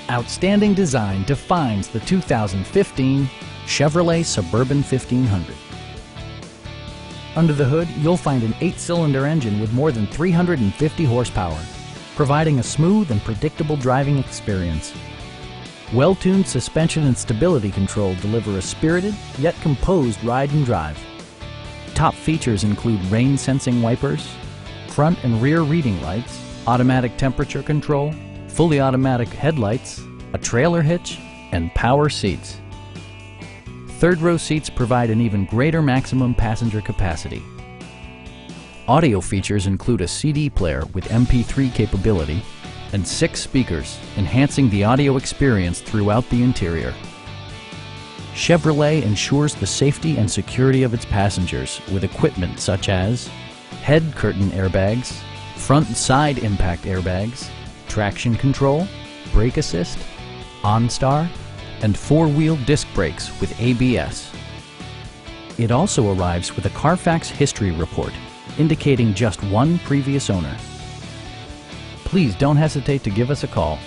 Outstanding design defines the 2015 Chevrolet Suburban 1500. Under the hood, you'll find an 8-cylinder engine with more than 350 horsepower, providing a smooth and predictable driving experience. Well-tuned suspension and stability control deliver a spirited yet composed ride and drive. Top features include rain-sensing wipers, front and rear reading lights, automatic temperature control, fully automatic headlights, a trailer hitch, and power seats. Third-row seats provide an even greater maximum passenger capacity. Audio features include a CD player with MP3 capability and 6 speakers, enhancing the audio experience throughout the interior. Chevrolet ensures the safety and security of its passengers with equipment such as head curtain airbags, front and side impact airbags, traction control, brake assist, OnStar, and 4-wheel disc brakes with ABS. It also arrives with a Carfax history report indicating just one previous owner. Please don't hesitate to give us a call.